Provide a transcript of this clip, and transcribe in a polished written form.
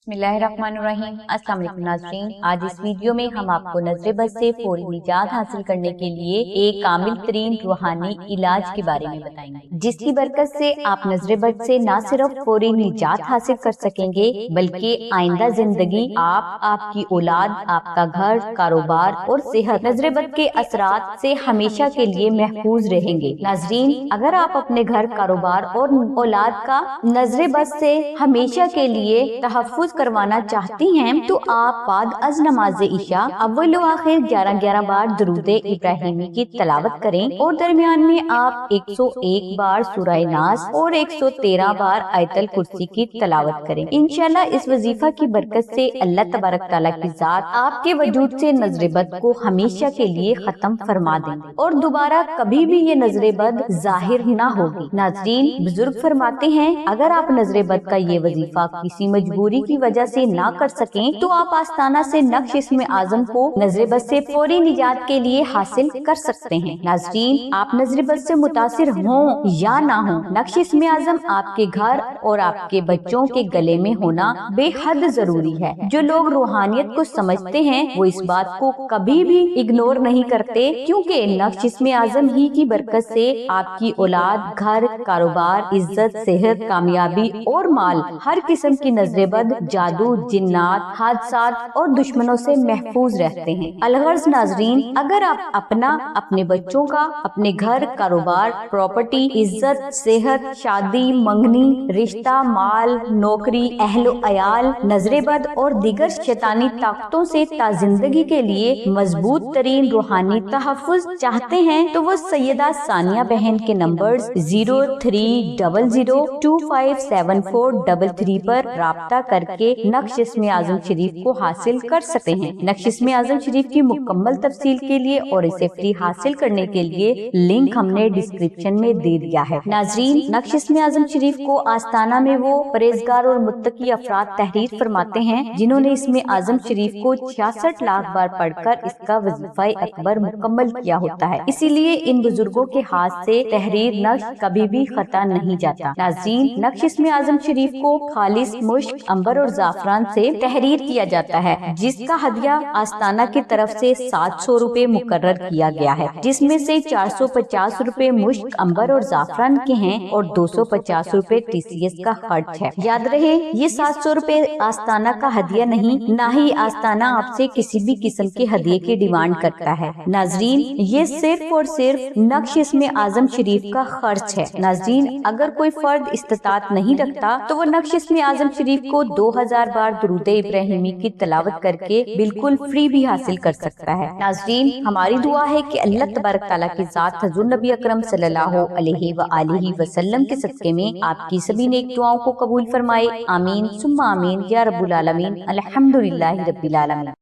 बिस्मिल्लाहिर्रहमानिर्रहीम। अस्सलाम वालेकुम नाज़रीन, आज इस वीडियो में हम आपको नजर बद से फौरी निजात हासिल करने के लिए एक कामिल तरीन रूहानी इलाज के बारे में बताएंगे, जिसकी बरकत से आप नजर बद से न सिर्फ फौरी निजात हासिल कर सकेंगे बल्कि आइंदा जिंदगी आप, आपकी औलाद, आपका घर, कारोबार और सेहत नजर बद के असरात से हमेशा के लिए महफूज रहेंगे। नाज़रीन, अगर आप अपने घर, कारोबार और औलाद का नजर बद से हमेशा के लिए तहफ़्फ़ुज़ करवाना चाहती हैं तो आप बाद अज़ नमाज इशा अव्वल व आखिर 11-11 बार दुरूद इब्राहिमी की तलावत करें और दरमियान में आप 101 बार सूरह नास और 113 बार आयतल कुर्सी की तलावत करें। इंशाल्लाह इस वजीफा की बरकत से अल्लाह तबारक तआला की जात आपके वजूद से नजर बद को हमेशा के लिए खत्म फरमा देंगे और दोबारा कभी भी ये नजर बद जाहिर न होगी। नाज़रीन, बुजुर्ग फरमाते हैं अगर आप नजर बद का ये वजीफा किसी मजबूरी की वजह से ना कर सकें तो आप आस्ताना से नक्श इस्म आज़म को नजर बद से फौरी निजात के लिए हासिल कर सकते हैं। नाज़रीन, आप नजर बद से मुतासिर हों या ना हो, नक्श इस्म आज़म आपके घर और आपके बच्चों के गले में होना बेहद जरूरी है। जो लोग रूहानियत को समझते हैं वो इस बात को कभी भी इग्नोर नहीं करते, क्योंकि नक्श इस्म आज़म ही की बरकत से आपकी औलाद, घर, कारोबार, इज्जत, सेहत, कामयाबी और माल हर किस्म की नजर बद, जादू, जिन्नात, हादसात और दुश्मनों से महफूज रहते हैं। अलगर्ज नाज़रीन, अगर आप अपना, अपने बच्चों का, अपने घर, कारोबार, प्रॉपर्टी, इज्जत, सेहत, शादी, मंगनी, रिश्ता, माल, नौकरी, अहलो अयाल, नजर बद और दीगर शैतानी ताकतों से ताजिंदगी के लिए मजबूत तरीन रूहानी तहफ़्फ़ुज़ चाहते हैं तो वो सैयदा सानिया बहन के नंबर 0300257433 पर राब्ता करके नक्श इस्म आज़म शरीफ को हासिल कर सकते हैं। नक्श इस्म आज़म शरीफ की मुकम्मल तफसील के लिए और इसे फ्री हासिल करने के लिए लिंक हमने डिस्क्रिप्शन में दे दिया है। नाज़रीन, नक्श इस्म आज़म शरीफ को आस्ताना में वो परहेजगार और मुत्तकी अफराद तहरीर फरमाते हैं जिन्होंने इस्म आज़म शरीफ को 66 लाख बार पढ़कर इसका वजीफा अकबर मुकम्मल किया होता है। इसीलिए इन बुजुर्गों के हाथ से तहरीर नक्श कभी भी खता नहीं जाता। नाज़रीन, नक्श इस्म आज़म शरीफ को खालिस मुश्क, अंबर और जाफरान से तहरीर किया जाता है, जिसका हदिया आस्ताना की तरफ से 700 रुपए मुकर्रर किया गया है, जिसमें से 450 रुपए मुश्क, अंबर और जाफरान के हैं और 250 रुपए TCS का खर्च है। याद रहे, ये 700 रुपए आस्ताना का हदिया नहीं, ना ही आस्ताना आपसे किसी भी किस्म के हदिये की डिमांड करता है। नाज़रीन, ये सिर्फ और सिर्फ नक्श इस्म आज़म शरीफ का खर्च है। नाज़रीन, अगर कोई फर्द इस्तिताअत नहीं रखता तो वो नक्श इस्म आज़म शरीफ को 2000 बार दुरूद इब्राहिमी की तलावत करके बिल्कुल फ्री भी हासिल कर सकता है। नाज़रीन, हमारी दुआ है कि अल्लाह तबारक तआला की जात हुज़ूर नबी अकरम सल्लल्लाहु अलैहि व आलिहि वसल्लम के सदक़े में आपकी सभी नेक दुआओं को कबूल फरमाए। आमीन सुम्मा आमीन या रब्बुल आलमीन। अल्हम्दुलिल्लाहि रब्बिल आलमीन।